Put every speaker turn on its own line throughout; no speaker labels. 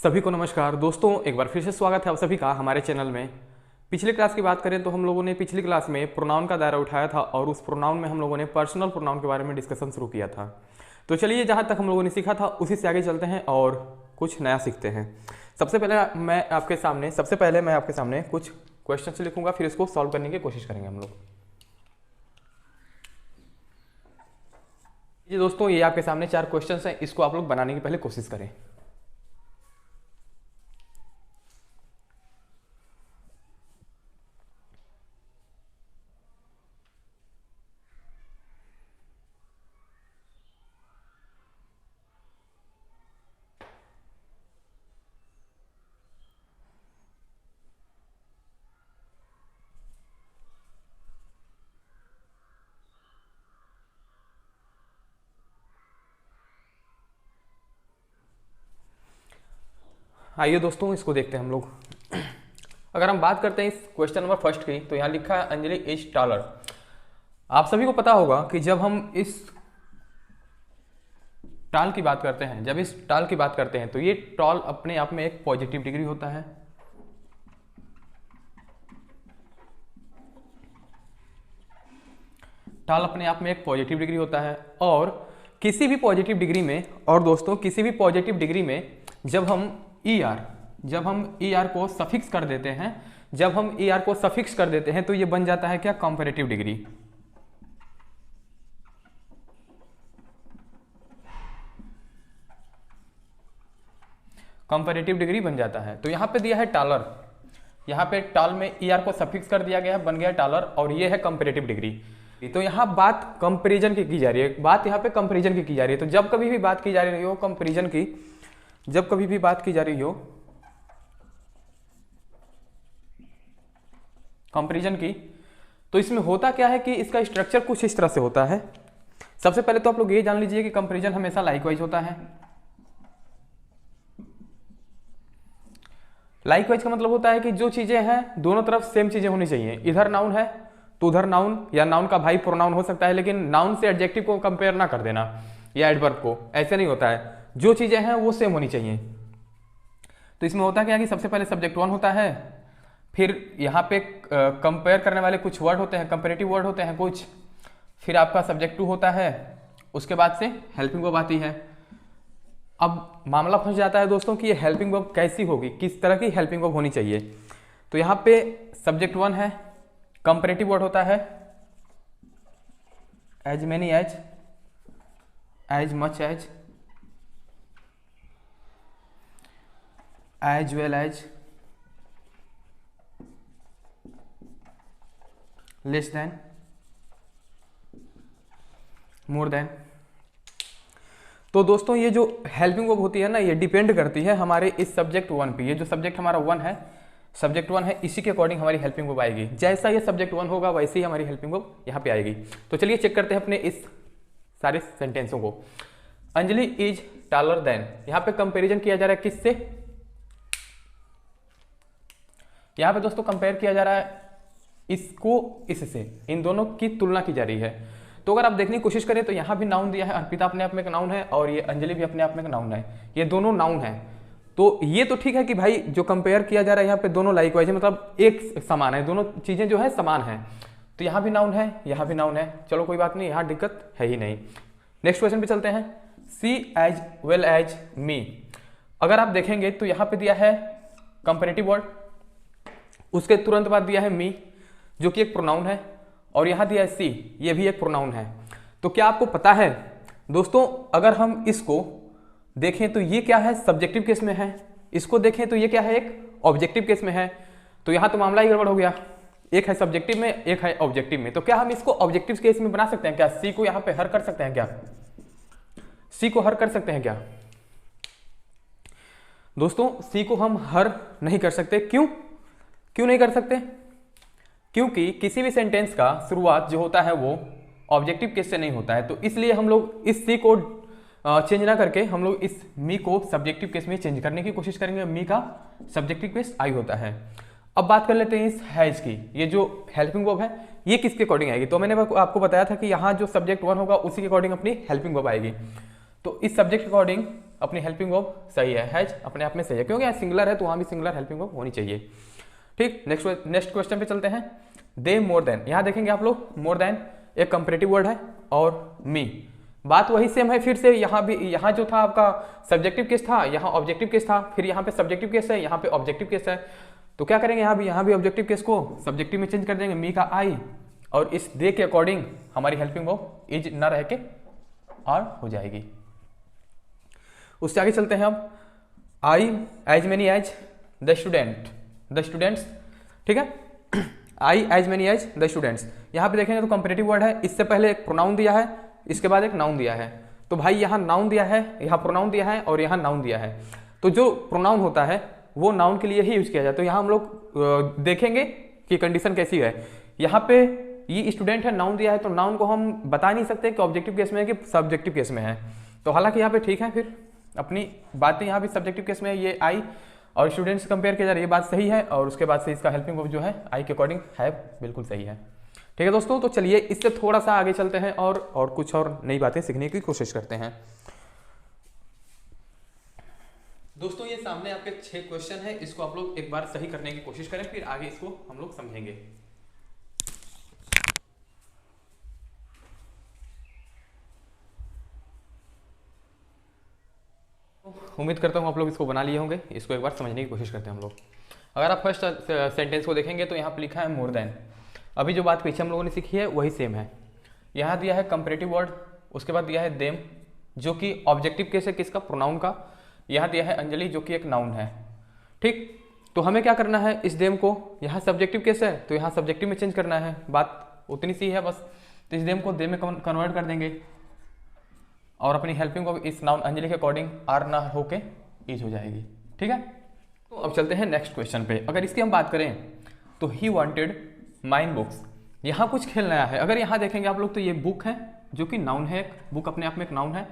सभी को नमस्कार दोस्तों, एक बार फिर से स्वागत है आप सभी का हमारे चैनल में। पिछली क्लास की बात करें तो हम लोगों ने पिछली क्लास में प्रोनाउन का दायरा उठाया था और उस प्रोनाउन में हम लोगों ने पर्सनल प्रोनाउन के बारे में डिस्कशन शुरू किया था। तो चलिए, जहाँ तक हम लोगों ने सीखा था उसी से आगे चलते हैं और कुछ नया सीखते हैं। सबसे पहले मैं आपके सामने कुछ क्वेश्चन लिखूंगा, फिर इसको सॉल्व करने की कोशिश करेंगे हम लोग। ये दोस्तों, ये आपके सामने 4 क्वेश्चंस हैं, इसको आप लोग बनाने की पहले कोशिश करें। आइए दोस्तों, इसको देखते हैं हम लोग। अगर हम बात करते हैं इस क्वेश्चन नंबर फर्स्ट की, तो यहाँ लिखा है अंजलि इज टॉलर। आप सभी को पता होगा कि जब हम इस टॉल की बात करते हैं, तो ये टॉल अपने आप में एक पॉजिटिव डिग्री होता है। टॉल अपने आप में एक पॉजिटिव डिग्री होता है और किसी भी पॉजिटिव डिग्री में जब हम ई आर को सफिक्स कर देते हैं, तो ये बन जाता है क्या? Comparative degree. कंपैरेटिव डिग्री बन जाता है। तो यहां पे दिया है टॉलर, यहां पे टॉल में ई आर को सफिक्स कर दिया गया है, बन गया टॉलर, और ये है कंपैरेटिव डिग्री। तो यहां बात कंपैरिजन की जा रही है, तो जब कभी भी बात की जा रही हो कंपैरिजन की, तो इसमें होता क्या है कि इसका स्ट्रक्चर कुछ इस तरह से होता है। सबसे पहले तो आप लोग ये जान लीजिए कि कंपैरिजन हमेशा लाइकवाइज होता है। लाइकवाइज का मतलब होता है कि जो चीजें हैं दोनों तरफ सेम चीजें होनी चाहिए। इधर नाउन है तो उधर नाउन या नाउन का भाई प्रोनाउन हो सकता है, लेकिन नाउन से एडजेक्टिव को कंपेयर ना कर देना या एडवर्ब को, ऐसे नहीं होता है। जो चीजें हैं वो सेम होनी चाहिए। तो इसमें होता क्या है कि सबसे पहले सब्जेक्ट 1 होता है, फिर यहाँ पे कंपेयर करने वाले कुछ वर्ड होते हैं, कंपेरेटिव वर्ड होते हैं कुछ, फिर आपका सब्जेक्ट 2 होता है, उसके बाद से हेल्पिंग वर्ब आती है। अब मामला फंस जाता है दोस्तों कि ये हेल्पिंग वर्ब कैसी होगी, किस तरह की हेल्पिंग वर्ब होनी चाहिए। तो यहाँ पे सब्जेक्ट 1 है, कंपेरेटिव वर्ड होता है as many as, much as, as well as, less than, more than. तो दोस्तों, ये जो हेल्पिंग वर्ब होती है ना, ये डिपेंड करती है हमारे इस सब्जेक्ट 1 पे। ये जो सब्जेक्ट हमारा 1 है, इसी के अकॉर्डिंग हमारी हेल्पिंग वर्ब आएगी। जैसा ये सब्जेक्ट 1 होगा वैसे ही हमारी हेल्पिंग वर्ब यहाँ पे आएगी। तो चलिए चेक करते हैं अपने इस सारे सेंटेंसों को। अंजलि इज टॉलर देन, यहाँ पे कंपैरिजन किया जा रहा है किससे? यहाँ पे दोस्तों कंपेयर किया जा रहा है इसको इससे, इन दोनों की तुलना की जा रही है। तो अगर आप देखने की कोशिश करें तो यहाँ भी नाउन दिया है, अर्पिता अपने आप में एक नाउन है और ये अंजलि भी अपने आप में एक नाउन है, ये दोनों नाउन है। तो ये तो ठीक है कि भाई जो कंपेयर किया जा रहा है यहाँ पे दोनों लाइकवाइज है, मतलब एक समान है, दोनों चीजें जो है समान है। तो यहाँ भी नाउन है, यहाँ भी नाउन है, चलो कोई बात नहीं, यहाँ दिक्कत है ही नहीं। नेक्स्ट क्वेश्चन पे चलते हैं। सी एज वेल एज मी, अगर आप देखेंगे तो यहाँ पे दिया है कंपैरेटिव वर्ड, उसके तुरंत बाद दिया है मी जो कि एक प्रोनाउन है, और यहां दिया है सी, ये भी एक प्रोनाउन है। तो क्या आपको पता है दोस्तों, अगर हम इसको देखें तो ये क्या है? सब्जेक्टिव केस में है। इसको देखें तो ये क्या है? एक ऑब्जेक्टिव केस में है। तो यहां तो मामला ही गड़बड़ हो गया, एक है सब्जेक्टिव में, एक है ऑब्जेक्टिव में। तो क्या हम इसको ऑब्जेक्टिव केस में बना सकते हैं क्या? सी को यहां पे हर कर सकते हैं क्या? सी को हर कर सकते हैं क्या दोस्तों? सी को हम हर नहीं कर सकते। क्यों नहीं कर सकते? क्योंकि किसी भी सेंटेंस का शुरुआत जो होता है वो ऑब्जेक्टिव केस से नहीं होता है। तो इसलिए हम लोग इस सी को चेंज ना करके हम लोग इस मी को सब्जेक्टिव केस में चेंज करने की कोशिश करेंगे। मी का सब्जेक्टिव केस आई होता है। अब बात कर लेते हैं इस हैज की। ये जो हेल्पिंग वर्ब है ये किसके अकॉर्डिंग आएगी? तो मैंने आपको बताया था कि यहाँ जो सब्जेक्ट 1 होगा उसी के अकॉर्डिंग अपनी हेल्पिंग वर्ब आएगी। तो इस सब्जेक्ट के अकॉर्डिंग अपनी हेल्पिंग वर्ब सही है, हैज अपने आप में सही है, क्योंकि यहाँ सिंगुलर है तो वहाँ भी सिंगुलर हेल्पिंग वर्ब होनी चाहिए। ठीक, नेक्स्ट क्वेश्चन पे चलते हैं। दे मोर देन, यहाँ देखेंगे आप लोग मोर देन एक कंपैरेटिव वर्ड है और मी, बात वही सेम है फिर से। यहाँ भी, यहाँ जो था आपका सब्जेक्टिव केस था, यहाँ ऑब्जेक्टिव केस था, फिर यहाँ पे सब्जेक्टिव केस है, यहाँ पे ऑब्जेक्टिव केस है। तो क्या करेंगे, यहाँ भी ऑब्जेक्टिव केस को सब्जेक्टिव में चेंज कर देंगे, मी का आई, और इस दे के अकॉर्डिंग हमारी हेल्पिंग वर्ब इज न रह के आर हो जाएगी। उससे आगे चलते हैं अब, I as many as the students, ठीक है, I as many as the students. यहाँ पे देखेंगे तो कंपैरेटिव वर्ड है, इससे पहले एक प्रोनाउन दिया है, इसके बाद एक नाउन दिया है। तो भाई यहाँ नाउन दिया है, यहाँ प्रोनाउन दिया है और यहाँ नाउन दिया है। तो जो प्रोनाउन होता है वो नाउन के लिए ही यूज किया जाए। तो यहाँ हम लोग देखेंगे कि कंडीशन कैसी है। यहाँ पे ये स्टूडेंट है, नाउन दिया है, तो नाउन को हम बता नहीं सकते कि ऑब्जेक्टिव केस में है कि सब्जेक्टिव केस में है। तो हालांकि यहाँ पे ठीक है, फिर अपनी बातें यहाँ भी सब्जेक्टिव केस में है, ये आई और स्टूडेंट से कंपेयर किया जा रहा है, ये बात सही है। और उसके बाद से इसका हेल्पिंग वर्ब जो है आई के अकॉर्डिंग है, बिल्कुल सही है। ठीक है दोस्तों, तो चलिए इससे थोड़ा सा आगे चलते हैं और कुछ और नई बातें सीखने की कोशिश करते हैं। दोस्तों ये सामने आपके 6 क्वेश्चन है, इसको आप लोग एक बार सही करने की कोशिश करें, फिर आगे इसको हम लोग समझेंगे। उम्मीद करता हूँ आप लोग इसको बना लिए होंगे, इसको एक बार समझने की कोशिश करते हैं हम लोग। अगर आप फर्स्ट सेंटेंस को देखेंगे तो यहाँ पे लिखा है मोर देन। अभी जो बात पीछे हम लोगों ने सीखी है वही सेम है। यहाँ दिया है कंपैरेटिव वर्ड, उसके बाद दिया है देम जो कि ऑब्जेक्टिव केस है किसका, प्रोनाउन का। यहाँ दिया है अंजलि जो कि एक नाउन है। ठीक, तो हमें क्या करना है, इस देम को, यहाँ सब्जेक्टिव केस है तो यहाँ सब्जेक्टिव में चेंज करना है, बात उतनी सी है बस। तो इस देम को देम में कन्वर्ट कर देंगे और अपनी हेल्पिंग को इस नाउन अंजलि के अकॉर्डिंग आर ना होके इज हो जाएगी। ठीक है, तो अब चलते हैं नेक्स्ट क्वेश्चन पे। अगर इसकी हम बात करें तो ही वांटेड माइन बुक्स, यहाँ कुछ खेल नया है। अगर यहाँ देखेंगे आप लोग तो ये बुक है जो कि नाउन है, बुक अपने आप में एक नाउन है।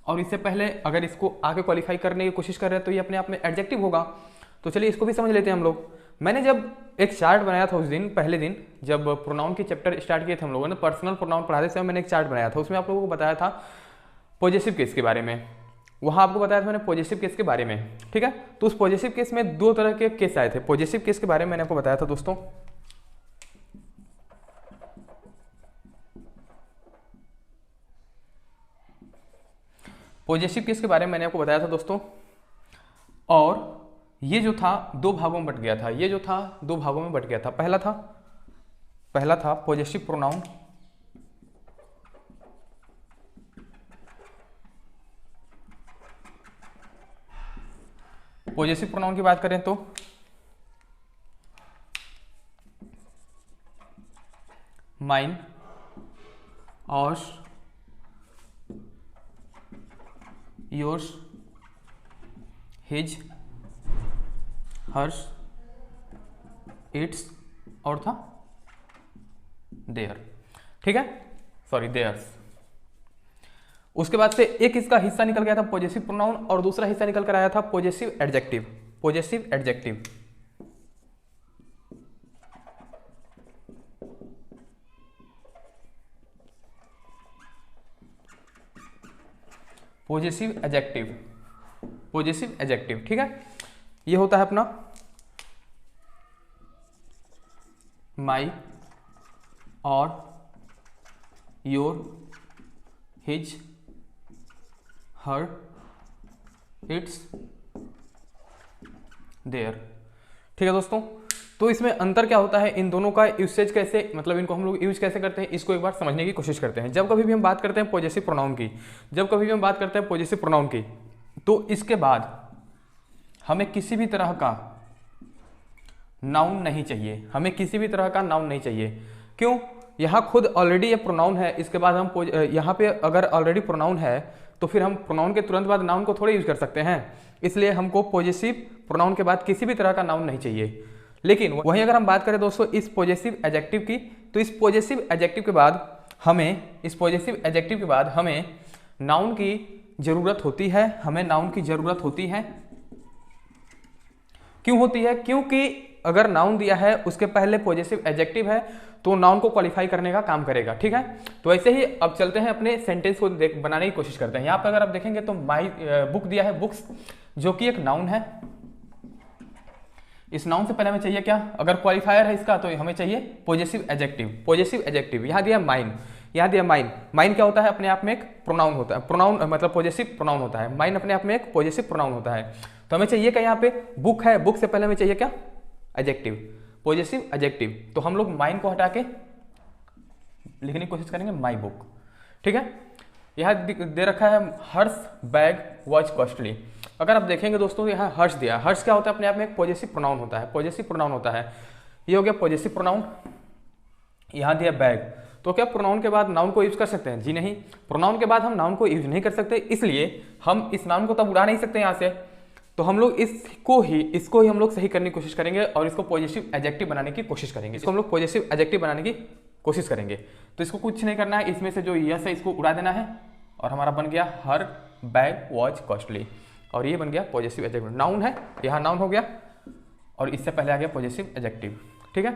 और इससे पहले अगर इसको आगे क्वालिफाई करने की कोशिश कर रहे हैं तो ये अपने आप में एडजेक्टिव होगा। तो चलिए इसको भी समझ लेते हैं हम लोग। मैंने जब एक चार्ट बनाया था उस दिन, पहले दिन जब प्रोनाउन के चैप्टर स्टार्ट किए थे हम लोगों ने, पर्सनल प्रोनाउन पढ़ाते समय मैंने एक चार्ट बनाया था, उसमें आप लोगों को बताया था पॉजिटिव केस के बारे में। वहाँ आपको बताया था मैंने पॉजिटिव केस के बारे में। ठीक है, तो उस पॉजिटिव केस में 2 तरह के केस आए थे। पॉजिटिव केस के बारे में मैंने आपको बताया था दोस्तों, पॉजिटिव केस के बारे में मैंने आपको बताया था दोस्तों। और ये जो था 2 भागों में बट गया था, ये जो था 2 भागों में बट गया था। पहला था पॉजिटिव प्रोनाउन, पॉजिटिव प्रोनाउन की बात करें तो mine, ours, yours, his, hers, its और था देयर। ठीक है, सॉरी देयर्स। उसके बाद से एक इसका हिस्सा निकल गया था पॉजिटिव प्रोनाउन और दूसरा हिस्सा निकल कर आया था positive adjective. Positive adjective, positive adjective, positive adjective. ठीक है, ये होता है अपना माई, और, your, his, her, its, their. ठीक है दोस्तों, तो इसमें अंतर क्या होता है, इन दोनों का यूसेज कैसे, मतलब इनको हम लोग यूज कैसे करते हैं, इसको एक बार समझने की कोशिश करते हैं। जब कभी भी हम बात करते हैं पॉजिटिव प्रोनाउन की, जब कभी भी हम बात करते हैं पॉजिटिव प्रोनाउन की, तो इसके बाद हमें किसी भी तरह का नाउन नहीं चाहिए, हमें किसी भी तरह का नाउन नहीं चाहिए। क्यों, यहाँ खुद ऑलरेडी ये प्रोनाउन है, इसके बाद हम यहाँ पे अगर ऑलरेडी प्रोनाउन है तो फिर हम प्रोनाउन के तुरंत बाद नाउन को थोड़े यूज कर सकते हैं, इसलिए हमको पॉजिटिव प्रोनाउन के बाद किसी भी तरह का नाउन नहीं चाहिए। लेकिन वहीं अगर हम बात करें दोस्तों इस पॉजिटिव एडजेक्टिव की, तो इस पॉजिटिव एडजेक्टिव के बाद हमें, इस पॉजिटिव एडजेक्टिव के बाद हमें नाउन की जरूरत होती है, हमें नाउन की जरूरत होती है। क्यों होती है, क्योंकि अगर नाउन दिया है उसके पहले पॉजिटिव एडजेक्टिव है तो नाउन को क्वालिफाई करने का काम करेगा, ठीक है। तो ऐसे ही अब चलते हैं अपने सेंटेंस को बनाने की कोशिश करते हैं। यहाँ पर अगर आप देखेंगे तो माई बुक दिया है, बुक्स, जो कि एक नाउन है। इस नाउन से पहले हमें चाहिए क्या, अगर क्वालिफायर है इसका तो हमें चाहिए पॉजिटिव एडजेक्टिव। पॉजिटिव एडजेक्टिव यहाँ दिया माइन, यहाँ दिया माइन। माइन क्या होता है, अपने आप में एक प्रोनाउन होता है, प्रोनाउन मतलब पॉजिटिव प्रोनाउन होता है। माइन अपने आप में एक पॉजिटिव प्रोनाउन होता है। तो हमें चाहिए क्या, यहाँ पे बुक है, बुक से पहले हमें चाहिए क्या, एडजेक्टिव, पॉजिटिव एडजेक्टिव। तो हम लोग माइन को हटा के लिखने की कोशिश करेंगे माई बुक, ठीक है। यहाँ दे रखा है हर्ष बैग वॉज कॉस्टली। अगर आप देखेंगे दोस्तों यहाँ हर्ष दिया, हर्ष क्या होता है, अपने आप में एक पॉजिटिव प्रोनाउन होता है, पॉजिटिव प्रोनाउन होता है। ये हो गया पॉजिटिव प्रोनाउन। यहाँ दिया बैग, तो क्या प्रोनाउन के बाद नाउन को यूज कर सकते हैं, जी नहीं, प्रोनाउन के बाद हम नाउन को यूज नहीं कर सकते, इसलिए हम इस नाउन को तब उड़ा नहीं सकते यहाँ से। तो हम लोग इसको ही हम लोग सही करने की कोशिश करेंगे और इसको पॉजिटिव एडजेक्टिव बनाने की कोशिश करेंगे। इसको हम लोग पॉजिटिव एडजेक्टिव बनाने की कोशिश करेंगे। तो इसको कुछ नहीं करना है, इसमें से जो यस है इसको उड़ा देना है और हमारा बन गया हर बैग वॉज कॉस्टली, और ये बन गया पॉजिटिव एडजेक्टिव। नाउन है, यहाँ नाउन हो गया और इससे पहले आ गया पॉजिटिव एडजेक्टिव, ठीक है।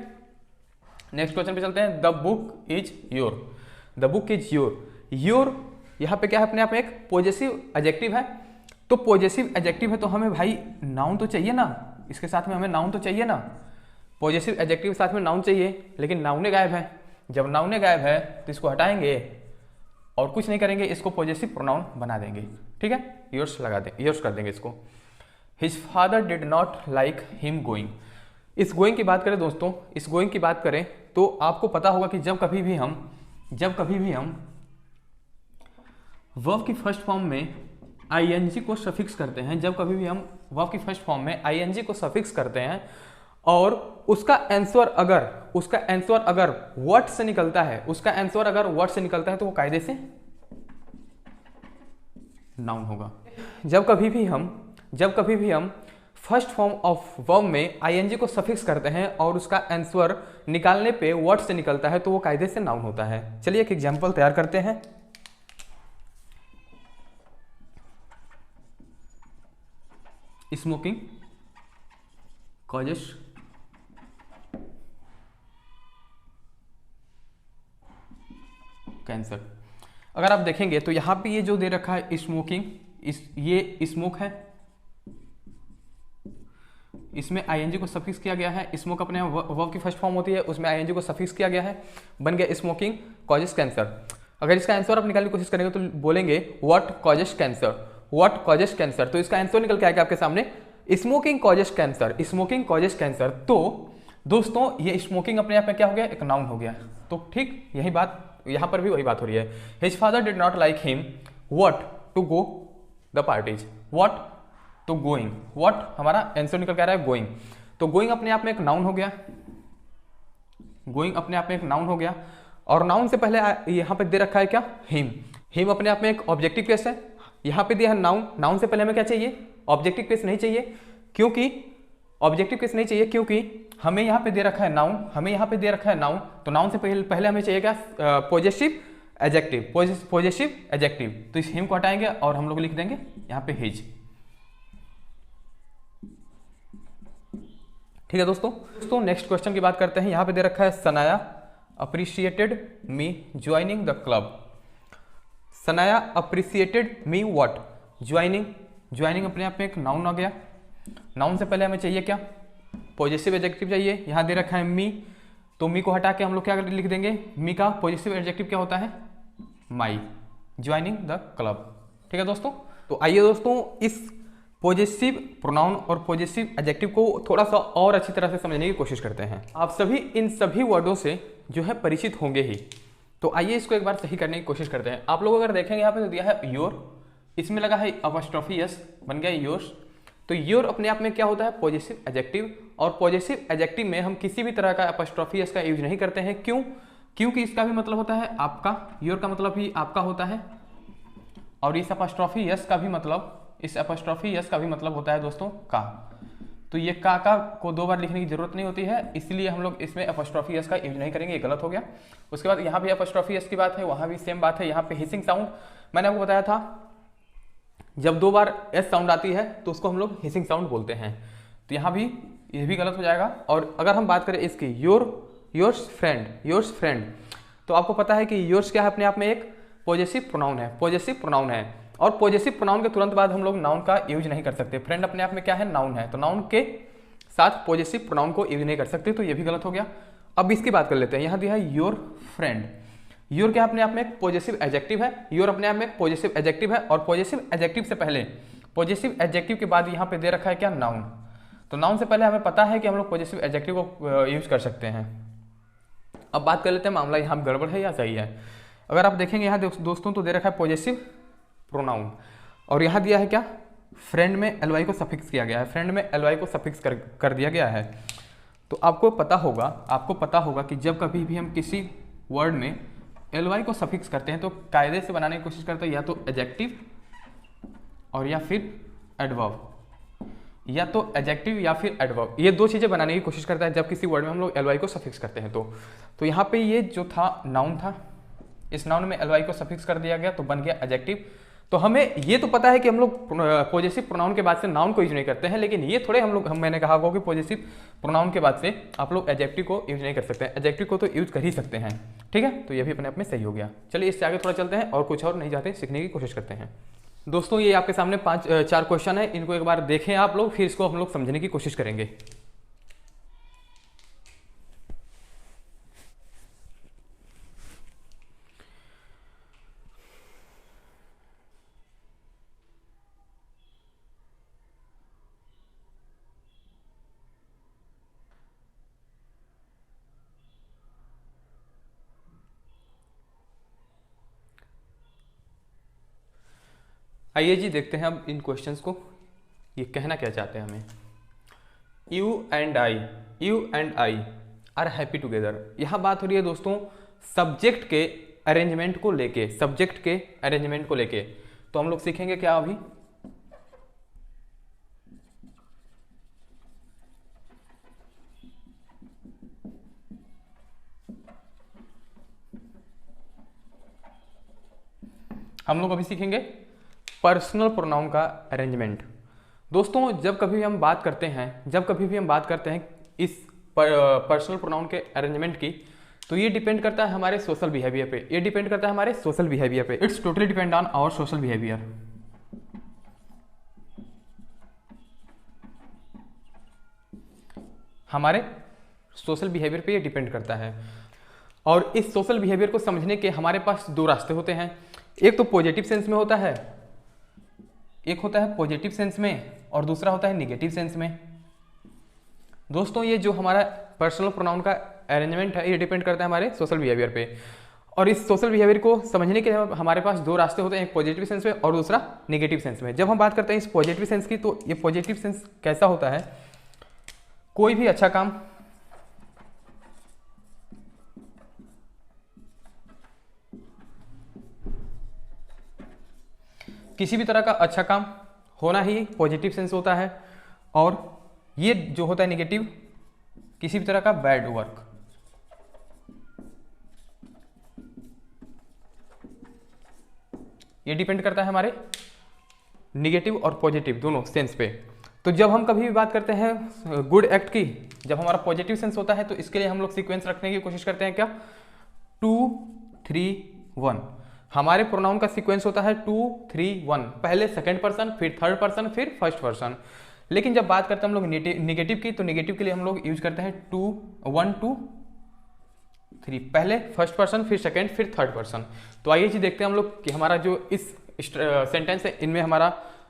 नेक्स्ट क्वेश्चन पे चलते हैं। The book is your, the book is your. Your यहाँ पे क्या है, अपने आप में एक पॉजिटिव एडजेक्टिव है। तो पॉजिटिव एडजेक्टिव है तो हमें भाई नाउन तो चाहिए ना, इसके साथ में हमें नाउन तो चाहिए ना। पॉजिटिव एडजेक्टिव के साथ में नाउन चाहिए, लेकिन नाउन गायब है। जब नाउन गायब है तो इसको हटाएंगे और कुछ नहीं करेंगे, इसको पॉजिटिव प्रोनाउन बना देंगे, ठीक है। योर्स लगा देंगे, योर्स कर देंगे इसको। His father did not like him going. इस गोइंग की बात करें दोस्तों, इस गोइंग की बात करें तो आपको पता होगा कि जब कभी भी हम वर्ब की फर्स्ट फॉर्म में आईएनजी को सफिक्स करते हैं, जब कभी भी हम वर्ब की फर्स्ट फॉर्म में आईएनजी को सफिक्स करते हैं और उसका आंसर अगर वर्ड से निकलता है, उसका आंसर अगर वर्ड से निकलता है तो वो कायदे से नाउन होगा। जब कभी भी हम फर्स्ट फॉर्म ऑफ वर्ब में आईएनजी को सफिक्स करते हैं और उसका आंसर निकालने पे वर्ड से निकलता है तो वो कायदे से नाउन होता है। चलिए एक एग्जांपल तैयार करते हैं। Smoking causes cancer. अगर आप देखेंगे तो यहां पे ये जो दे रखा है स्मोकिंग, ये स्मोक है, इसमें आईएनजी को सफिक्स किया गया है। स्मोक अपने वर्ब की फर्स्ट फॉर्म होती है, उसमें आईएनजी को सफिक्स किया गया है, बन गया स्मोकिंग कॉजेस कैंसर। अगर इसका आंसर आप निकालने की कोशिश करेंगे तो बोलेंगे what causes cancer, what causes cancer. तो इसका आंसर निकल के आएगा आपके सामने smoking causes cancer, smoking causes cancer. तो दोस्तों ये स्मोकिंग अपने आप में क्या हो गया, एक नाउन हो गया। तो ठीक यही बात यहां पर भी वही बात हो रही है। His father did not like him what to go the parties, what to going, what हमारा आंसर निकल के आ रहा है गोइंग। तो गोइंग अपने आप में एक नाउन हो गया, गोइंग अपने आप में एक नाउन हो गया। और नाउन से पहले यहां पे दे रखा है क्या, हिम। हिम अपने आप में एक ऑब्जेक्टिव केस है, यहां पे दिया है नाउन। नाउन से पहले हमें क्या चाहिए, ऑब्जेक्टिव केस नहीं चाहिए, क्योंकि ऑब्जेक्टिव केस नहीं चाहिए क्योंकि हमें यहाँ पे दे रखा है नाउन, हमें यहाँ पे दे रखा है नाउन। तो नाउन से पहले हमें चाहिए क्या, पॉजिटिव एडजेक्टिव, पॉजिटिव एडजेक्टिव। तो इस हिम को हटाएंगे और हम लोग लिख देंगे यहाँ पे हिज, ठीक है दोस्तों। नेक्स्ट क्वेश्चन की बात करते हैं। यहाँ पे दे रखा है Sanaya appreciated me joining the club. Sanaya appreciated me what, joining. Joining अपने आप में एक नाउन आ गया। नाउन से पहले हमें चाहिए क्या, पॉजिटिव एडजेक्टिव चाहिए। यहाँ दे रखा है मी, तो मी को हटा के हम लोग क्या लिख देंगे, मी का पॉजिटिव एडजेक्टिव क्या होता है, माई, ज्वाइनिंग द क्लब, ठीक है दोस्तों। तो आइए दोस्तों इस पॉजिटिव प्रोनाउन और पॉजिटिव एडजेक्टिव को थोड़ा सा और अच्छी तरह से समझने की कोशिश करते हैं। आप सभी इन सभी वर्डों से जो है परिचित होंगे ही। तो आइए इसको एक बार सही करने की कोशिश करते हैं। आप लोग अगर देखेंगे यहाँ पे तो दिया है योर, इसमें लगा है अपॉस्ट्रोफी यस, बन गया योर्स। तो योर अपने आप में क्या होता है, पॉजिटिव एडजेक्टिव। और पॉजिटिव एडजेक्टिव में हम किसी भी तरह का अपॉस्ट्रोफी यस का यूज नहीं करते हैं। क्यों, क्योंकि इसका भी मतलब होता है आपका, योर का मतलब ही आपका होता है। और इस अपॉस्ट्रोफी यस का भी मतलब, इस अपॉस्ट्रोफी यस का भी मतलब होता है दोस्तों का। तो ये का को दो बार लिखने की जरूरत नहीं होती है, इसलिए हम लोग इसमें अपॉस्ट्रोफी एस का यूज नहीं करेंगे, ये गलत हो गया। उसके बाद यहाँ भी अपॉस्ट्रोफी एस की बात है, वहाँ भी सेम बात है। यहाँ पे हिसिंग साउंड मैंने आपको बताया था, जब दो बार एस साउंड आती है तो उसको हम लोग हिसिंग साउंड बोलते हैं। तो यहाँ भी ये भी गलत हो जाएगा। और अगर हम बात करें इसकी योर्स फ्रेंड, तो आपको पता है कि योर्स क्या है, अपने आप में एक पॉजेसिव प्रोनाउन है, और पॉजेसिव प्रोनाउन के तुरंत बाद हम लोग नाउन का यूज नहीं कर सकते। फ्रेंड अपने आप में क्या है, नाउन है, तो नाउन के साथ पॉजेसिव प्रोनाउन को यूज नहीं कर सकते, तो ये भी गलत हो गया। अब इसकी बात कर लेते हैं। यहाँ दिया है योर फ्रेंड। योर क्या अपने आप में एक पॉजेसिव एडजेक्टिव है, योर अपने आप में एक पॉजेसिव एडजेक्टिव है, और पॉजेसिव एडजेक्टिव से पहले, पॉजेसिव एडजेक्टिव के बाद यहाँ पे दे रखा है क्या, नाउन। तो नाउन से पहले हमें पता है कि हम लोग पॉजेसिव एडजेक्टिव को यूज कर सकते हैं। अब बात कर लेते हैं मामला यहाँ गड़बड़ है या सही है। अगर आप देखेंगे यहाँ दोस्तों तो दे रखा है पॉजेसिव प्रोनाउन, और यहाँ दिया है क्या, फ्रेंड में एलवाई को सफिक्स किया गया है, फ्रेंड में एलवाई को सफिक्स कर दिया गया है। तो आपको पता होगा कि जब कभी भी हम किसी वर्ड में एलवाई को सफिक्स करते हैं तो कायदे से बनाने की कोशिश करते हैं या तो एडजेक्टिव और या फिर एडवर्ब, या तो एडजेक्टिव या फिर एडवर्ब, ये दो चीज़ें बनाने की कोशिश करता है जब किसी वर्ड में हम लोग एलवाई को सफिक्स करते हैं। तो यहाँ पे ये जो था नाउन था, इस नाउन में एलवाई को सफिक्स कर दिया गया तो बन गया एडजेक्टिव। तो हमें ये तो पता है कि हम लोग पॉजेसिव प्रोनाउन के बाद से नाउन को यूज नहीं करते हैं, लेकिन ये थोड़े मैंने कहा होगा कि पॉजेसिव प्रोनाउन के बाद से आप लोग एडजेक्टिव को यूज नहीं कर सकते हैं, एडजेक्टिव को तो यूज कर ही सकते हैं। ठीक है, तो ये भी अपने आप में सही हो गया। चलिए इससे आगे थोड़ा चलते हैं और कुछ और नहीं जाते, सीखने की कोशिश करते हैं। दोस्तों ये आपके सामने 4 क्वेश्चन है, इनको एक बार देखें आप लोग, फिर इसको हम लोग समझने की कोशिश करेंगे। आइए जी देखते हैं अब इन क्वेश्चंस को, ये कहना क्या चाहते हैं हमें। You and I are happy together. यहाँ बात हो रही है दोस्तों सब्जेक्ट के अरेंजमेंट को लेके, तो हम लोग सीखेंगे क्या अभी, हम लोग अभी सीखेंगे पर्सनल प्रोनाउन का अरेंजमेंट। दोस्तों जब कभी भी हम बात करते हैं इस पर्सनल प्रोनाउन के अरेंजमेंट की, तो ये डिपेंड करता है हमारे सोशल बिहेवियर पे, it's totally depend on our social behaviour. हमारे सोशल बिहेवियर पे ये डिपेंड करता है, और इस सोशल बिहेवियर को समझने के हमारे पास 2 रास्ते होते हैं। एक तो पॉजिटिव सेंस में होता है, एक होता है पॉजिटिव सेंस में, और दूसरा होता है निगेटिव सेंस में। दोस्तों ये जो हमारा पर्सनल प्रोनाउन का अरेंजमेंट है, ये डिपेंड करता है हमारे सोशल बिहेवियर पे, और इस सोशल बिहेवियर को समझने के हमारे पास 2 रास्ते होते हैं, एक पॉजिटिव सेंस में और दूसरा निगेटिव सेंस में। जब हम बात करते हैं इस पॉजिटिव सेंस की, तो ये पॉजिटिव सेंस कैसा होता है, कोई भी अच्छा काम, किसी भी तरह का अच्छा काम होना ही पॉजिटिव सेंस होता है, और ये जो होता है निगेटिव, किसी भी तरह का बैड वर्क। ये डिपेंड करता है हमारे निगेटिव और पॉजिटिव दोनों सेंस पे। तो जब हम कभी भी बात करते हैं गुड एक्ट की, जब हमारा पॉजिटिव सेंस होता है, तो इसके लिए हम लोग सीक्वेंस रखने की कोशिश करते हैं क्या, 2 3 1। हमारे प्रोनाउन का सीक्वेंस होता है 2 3 1, पहले सेकंड पर्सन, फिर थर्ड पर्सन, फिर फर्स्ट पर्सन। लेकिन जब बात करते हैं हम लोग निगेटिव की, तो निगेटिव के लिए हम लोग यूज करते हैं 1 2 3, पहले फर्स्ट पर्सन, फिर सेकंड, फिर थर्ड पर्सन। तो आइए जी देखते हैं हम लोग कि हमारा जो इस सेंटेंस है, इनमें हमारा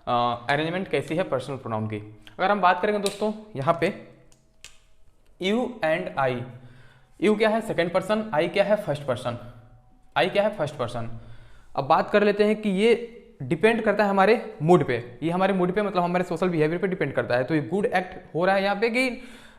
अरेंजमेंट कैसी है पर्सनल प्रोनाउन की। अगर हम बात करेंगे दोस्तों यहाँ पे यू एंड आई, यू क्या है सेकंड पर्सन, आई क्या है फर्स्ट पर्सन, अब बात कर लेते हैं कि ये डिपेंड करता है हमारे मूड पे, ये हमारे मूड पे मतलब हमारे सोशल बिहेवियर पे डिपेंड करता है। तो ये गुड एक्ट हो रहा है यहाँ पे कि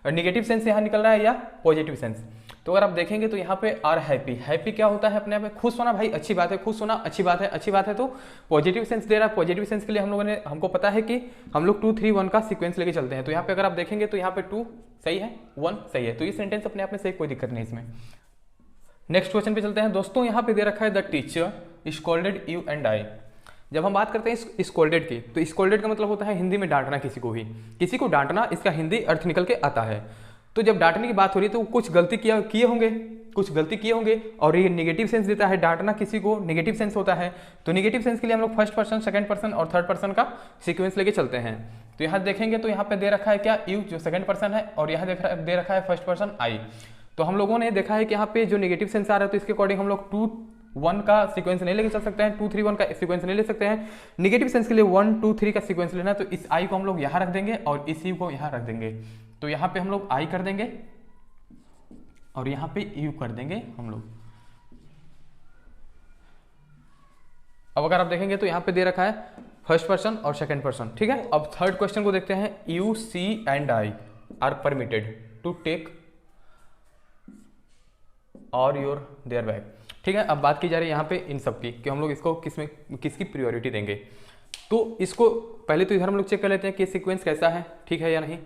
निगेटिव सेंस यहाँ निकल रहा है या पॉजिटिव सेंस। तो अगर आप देखेंगे तो यहाँ पे आर हैप्पी, हैप्पी क्या होता है अपने आप में खुश होना, भाई अच्छी बात है, खुश होना अच्छी बात है, तो पॉजिटिव सेंस दे रहा है। पॉजिटिव सेंस के लिए हमको पता है कि हम लोग 2 3 1 का सीक्वेंस लेके चलते हैं। तो यहाँ पे अगर आप देखेंगे तो यहाँ पे 2 सही है, 1 सही है, तो ये सेंटेंस अपने आप में सही, कोई दिक्कत नहीं इसमें। नेक्स्ट क्वेश्चन पे चलते हैं दोस्तों। यहाँ पे दे रखा है the teacher scolded you and I. जब हम बात करते हैं स्कोल्डेड की, तो स्कोल्डेड का मतलब होता है हिंदी में डांटना किसी को भी, किसी को डांटना, इसका हिंदी अर्थ निकल के आता है। तो जब डांटने की बात हो रही है तो कुछ गलती किए होंगे, कुछ गलती किए होंगे, और ये नेगेटिव सेंस देता है, डांटना किसी को नेगेटिव सेंस होता है। तो नेगेटिव सेंस के लिए हम लोग फर्स्ट पर्सन, सेकंड पर्सन और थर्ड पर्सन का सीक्वेंस लेके चलते हैं। तो यहाँ देखेंगे तो यहाँ पे दे रखा है क्या, यू जो सेकंड पर्सन है, और यहाँ दे रखा है फर्स्ट पर्सन आई। तो हम लोगों ने देखा है कि यहाँ पे जो नेगेटिव सेंस आ रहा है तो इसके अकॉर्डिंग हम लोग 2 1 का सीक्वेंस नहीं लेके चल सकते हैं, 2 3 1 का सीक्वेंस नहीं ले सकते हैं। नेगेटिव सेंस के लिए 1 2 3 का सीक्वेंस लेना है, तो इस आई को हम लोग यहाँ रख देंगे और इस यू को यहाँ रख देंगे। तो यहाँ पे हम लोग आई कर देंगे और यहाँ पे यू कर देंगे हम लोग। अब अगर आप देखेंगे तो यहाँ पे दे रखा है फर्स्ट पर्सन और सेकंड पर्सन, ठीक है। अब थर्ड क्वेश्चन को देखते हैं। You C and I are permitted to take our your their bag, ठीक है। अब बात की जा रही है यहाँ पे इन सब की कि हम लोग इसको किसकी प्रायोरिटी देंगे। तो इसको पहले तो इधर हम लोग चेक कर लेते हैं कि सीक्वेंस कैसा है, ठीक है या नहीं।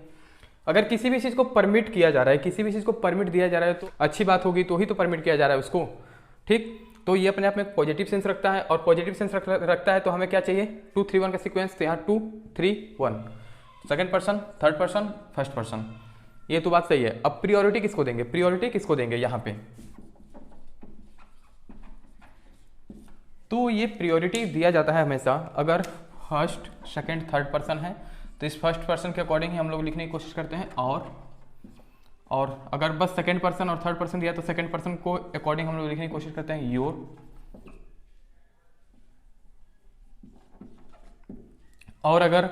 अगर किसी भी चीज़ को परमिट किया जा रहा है, किसी भी चीज़ को परमिट दिया जा रहा है तो अच्छी बात होगी, तो ही तो परमिट किया जा रहा है उसको, ठीक। तो ये अपने आप में पॉजिटिव सेंस रखता है, और पॉजिटिव सेंस रखता है तो हमें क्या चाहिए, 2 3 1 का सीक्वेंस। तो यहाँ 2 3 1, second person, third person, first person, ये तो बात सही है। अब प्रियोरिटी किसको देंगे, प्रियोरिटी किसको देंगे यहाँ पे, तो ये प्रियोरिटी दिया जाता है हमेशा अगर फर्स्ट सेकंड थर्ड पर्सन है तो इस फर्स्ट पर्सन के अकॉर्डिंग ही हम लोग लिखने की कोशिश करते हैं। और अगर बस सेकंड पर्सन और थर्ड पर्सन दिया तो सेकंड पर्सन को अकॉर्डिंग हम लोग लिखने की कोशिश करते हैं योर। और अगर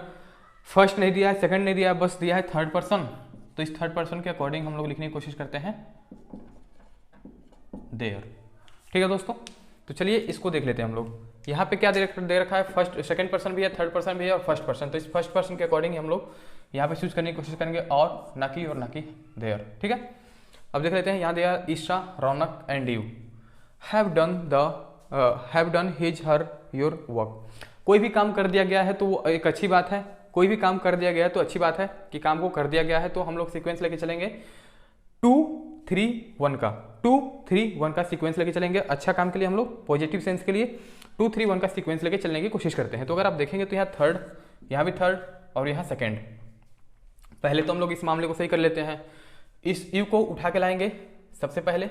फर्स्ट नहीं दिया है, सेकंड नहीं दिया है, बस दिया है थर्ड पर्सन, तो इस थर्ड पर्सन के अकॉर्डिंग हम लोग लिखने की कोशिश करते हैं देयर, ठीक है दोस्तों। तो चलिए इसको देख लेते हैं हम लोग। यहाँ पे क्या दे रखा है, फर्स्ट सेकंड पर्सन भी है, थर्ड पर्सन भी है और फर्स्ट पर्सन। तो इस फर्स्ट पर्सन के अकॉर्डिंग हम लोग यहाँ पे चूज करने की कोशिश करेंगे और ना कि देयर, ठीक है। अब देख लेते हैं, यहाँ दिया Isha, Raunak and you have done his her your work. कोई भी काम कर दिया गया है तो वो एक अच्छी बात है, कोई भी काम कर दिया गया है तो अच्छी बात है कि काम को कर दिया गया है। तो हम लोग सीक्वेंस लेके चलेंगे 2 3 1 का, 2 3 1 का सीक्वेंस लेके चलेंगे। अच्छा काम के लिए हम लोग पॉजिटिव सेंस के लिए 2 3 1 का सीक्वेंस लेके चलने की कोशिश करते हैं। तो अगर आप देखेंगे तो यहाँ थर्ड, यहाँ भी थर्ड और यहाँ सेकंड। पहले तो हम लोग इस मामले को सही कर लेते हैं, इस यू को उठा के लाएंगे सबसे पहले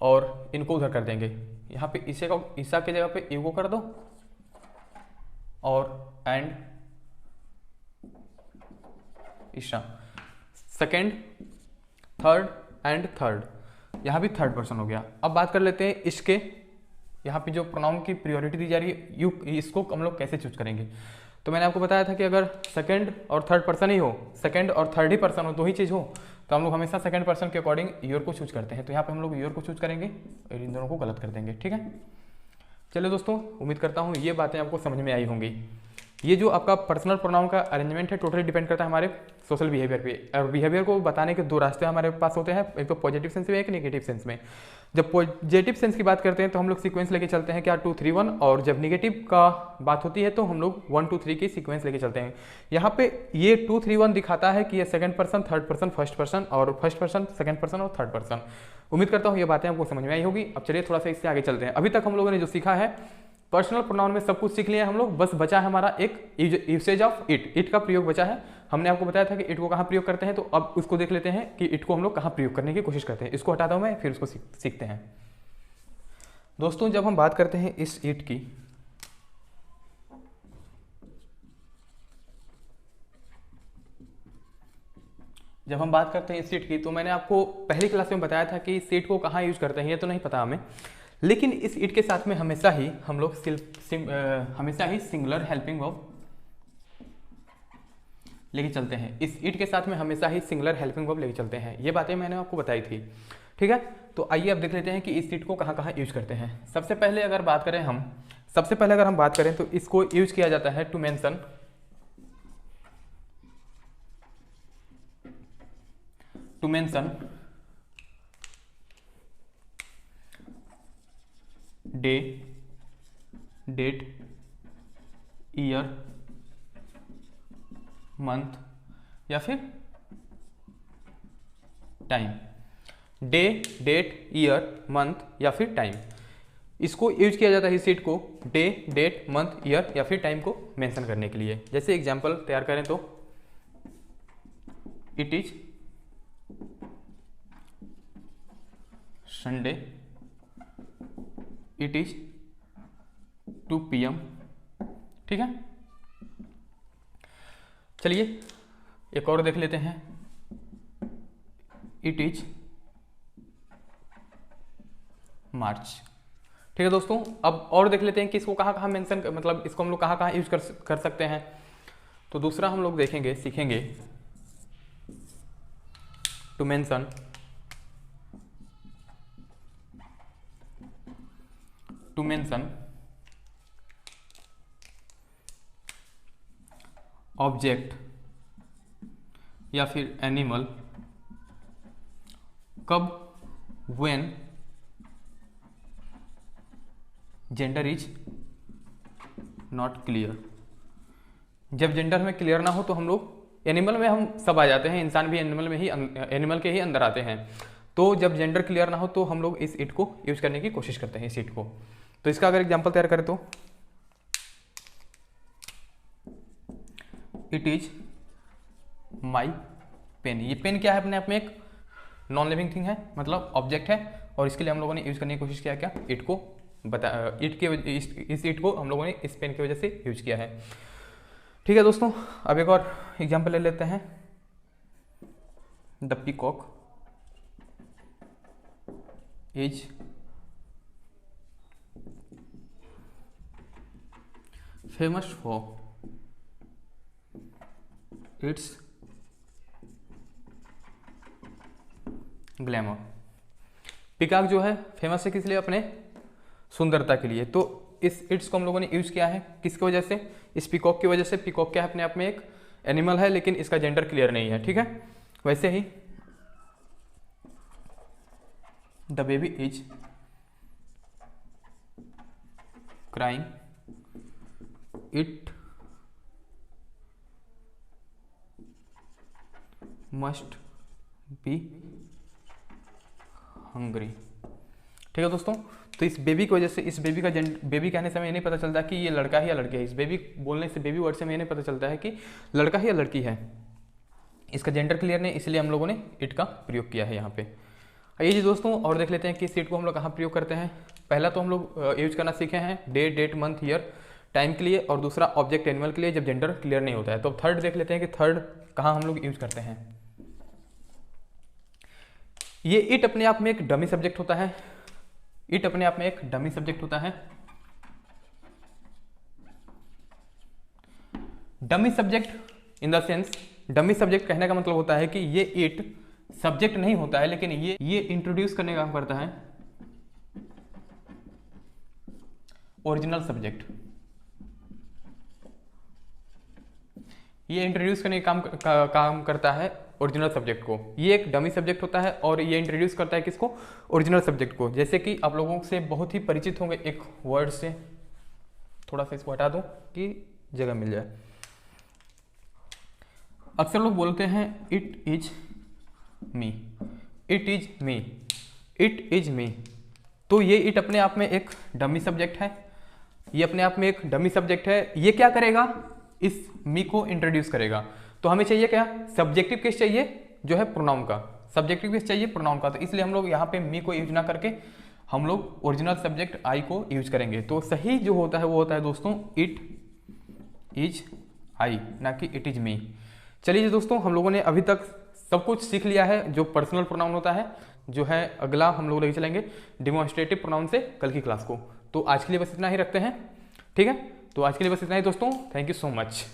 और इनको उधर कर देंगे। यहाँ पे ईसा की जगह पे यू को कर दो और and Isha, second third and third, यहाँ भी थर्ड पर्सन हो गया। अब बात कर लेते हैं इसके, यहाँ पे जो प्रोनाउन की प्रायोरिटी दी जा रही है यू, इसको हम लोग कैसे चूज करेंगे। तो मैंने आपको बताया था कि अगर सेकंड और थर्ड पर्सन ही हो, सेकंड और थर्ड ही पर्सन हो, दो ही चीज़ हो, तो हम लोग हमेशा सेकंड पर्सन के अकॉर्डिंग योर को चूज करते हैं। तो यहाँ पे हम लोग योर को चूज करेंगे और इन दोनों को गलत कर देंगे, ठीक है। चलिए दोस्तों, उम्मीद करता हूँ ये बातें आपको समझ में आई होंगी। ये जो आपका पर्सनल प्रोनाउन का अरेंजमेंट है टोटली डिपेंड करता है हमारे सोशल बिहेवियर पे। और बिहेवियर को बताने के दो रास्ते हमारे पास होते हैं, एक तो पॉजिटिव सेंस में, एक नेगेटिव सेंस में। जब पॉजिटिव सेंस की बात करते हैं तो हम लोग सीक्वेंस लेके चलते हैं क्या 2 3 1, और जब नेगेटिव का बात होती है तो हम लोग 1 2 3 की सीक्वेंस लेके चलते हैं। यहाँ पे ये 2 3 1 दिखाता है कि ये second person, third person, first person, और फर्स्ट पर्सन, सेकंड पर्सन और थर्ड पर्सन। उम्मीद करता हूँ ये बातें आपको समझ में आई होगी। अब चलिए थोड़ा सा इससे आगे चलते हैं। अभी तक हम लोगों ने जो सीखा है पर्सनल प्रोनाउन में सब कुछ सीख लिया हम लोग, बस बचा है हमारा एक यूसेज ऑफ इट। इट का प्रयोग बचा है। हमने आपको बताया था कि इट को कहाँ प्रयोग करते हैं, तो अब उसको देख लेते हैं कि इट को हम लोग कहाँ प्रयोग करने की कोशिश करते हैं। इसको हटाता हूँ मैं, फिर उसको सीखते हैं। दोस्तों, जब हम बात करते हैं इस इट की, जब हम बात करते हैं इस सीट की, तो मैंने आपको पहली क्लास में बताया था कि सीट को कहाँ यूज करते हैं ये तो नहीं पता हमें, लेकिन इस इट के साथ में हमेशा ही हम लोग हमेशा ही सिंगुलर हेल्पिंग वर्ब लेके चलते हैं। इस इट के साथ में हमेशा ही सिंगुलर हेल्पिंग वर्ब लेके चलते हैं। ये बातें मैंने आपको बताई थी, ठीक है। तो आइए अब देख लेते हैं कि इस इट को कहाँ कहाँ यूज करते हैं। सबसे पहले अगर हम बात करें तो इसको यूज किया जाता है to mention day, date, year, month या फिर time. Day, date, year, month या फिर टाइम। इसको यूज किया जाता है इस शीट को डे, डेट, मंथ, ईयर या फिर टाइम को मेंशन करने के लिए। जैसे एग्जांपल तैयार करें तो it is Sunday, it is 2 PM, ठीक है। चलिए एक और देख लेते हैं, इट इज मार्च, ठीक है दोस्तों। अब और देख लेते हैं कि इसको कहाँ कहाँ मेंशन, मतलब इसको हम लोग कहाँ कहाँ यूज कर सकते हैं। तो दूसरा हम लोग देखेंगे, सीखेंगे टू मेंशन ऑब्जेक्ट या फिर एनिमल कब, when gender is not clear. जब जेंडर में क्लियर ना हो तो हम लोग एनिमल में हम सब आ जाते हैं, इंसान भी एनिमल में ही, एनिमल के ही अंदर आते हैं। तो जब जेंडर क्लियर ना हो तो हम लोग इस इट को यूज करने की कोशिश करते हैं, इस इट को। तो इसका अगर एग्जांपल तैयार करें तो इट इज माई पेन। ये पेन क्या है, अपने आप में एक नॉन लिविंग थिंग है, मतलब ऑब्जेक्ट है, और इसके लिए हम लोगों ने यूज करने की कोशिश किया क्या, इट को इट के इस इट को हम लोगों ने इस पेन की वजह से यूज किया है, ठीक है दोस्तों। अब एक और एग्जांपल ले लेते हैं, the peacock is famous for its glamour. Peacock जो है फेमस है किस लिए, अपने सुंदरता के लिए। तो इस इट्स को हम लोगों ने यूज किया है किसकी वजह से, इस पिकॉक की वजह से। पिकॉक क्या है, अपने आप में एक एनिमल है, लेकिन इसका जेंडर क्लियर नहीं है, ठीक है। वैसे ही the baby is crying, it must be hungry, ठीक है दोस्तों। तो इस बेबी की वजह से, इस बेबी का बेबी कहने से हमें ये नहीं पता चलता कि ये लड़का है या लड़की है। इस बेबी बोलने से, बेबी वर्ड से हमें ये नहीं पता चलता है कि लड़का है या लड़की है। इसका जेंडर क्लियर नहीं, इसलिए हम लोगों ने इट का प्रयोग किया है यहाँ पे। आइए जी दोस्तों, और देख लेते हैं कि इस इट को हम लोग कहाँ प्रयोग करते हैं। पहला तो हम लोग यूज करना सीखे हैं day, date, month, year, time के लिए, और दूसरा ऑब्जेक्ट एनिमल के लिए जब जेंडर क्लियर नहीं होता है। तो थर्ड देख लेते हैं कि थर्ड कहाँ हम लोग यूज करते हैं। ये इट अपने आप में एक डमी सब्जेक्ट होता है, इट अपने आप में एक डमी सब्जेक्ट होता है। Dummy subject in the sense, dummy subject कहने का मतलब होता है कि ये इट सब्जेक्ट नहीं होता है, लेकिन ये इंट्रोड्यूस करने का काम करता है ओरिजिनल सब्जेक्ट। ये इंट्रोड्यूस करने का काम करता है ओरिजिनल सब्जेक्ट को। ये एक डमी सब्जेक्ट होता है और ये इंट्रोड्यूस करता है किसको, ओरिजिनल सब्जेक्ट को। जैसे कि आप लोगों से बहुत ही परिचित होंगे एक वर्ड से, थोड़ा सा इसको हटा दूं कि जगह मिल जाए। अक्सर लोग बोलते हैं it is me, it is me, it is me. तो ये इट अपने आप में एक डमी सब्जेक्ट है, ये अपने आप में एक डमी सब्जेक्ट है। ये क्या करेगा, इस मी को इंट्रोड्यूस करेगा। तो हमें चाहिए क्या, सब्जेक्टिव केस चाहिए जो है प्रोनाउन का, सब्जेक्टिव केस चाहिए प्रोनाउन का। तो इसलिए हम लोग यहाँ पे मी को यूज ना करके हम लोग ओरिजिनल सब्जेक्ट आई को यूज करेंगे। तो सही जो होता है वो होता है दोस्तों इट इज आई, ना कि इट इज मी। चलिए दोस्तों, हम लोगों ने अभी तक सब कुछ सीख लिया है जो पर्सनल प्रोनाउन होता है, जो है अगला हम लोग लेके चलेंगे डिमॉन्स्ट्रेटिव प्रोनाउन से कल की क्लास को। तो आज के लिए बस इतना ही रखते हैं, ठीक है। तो आज के लिए बस इतना ही दोस्तों, थैंक यू सो मच।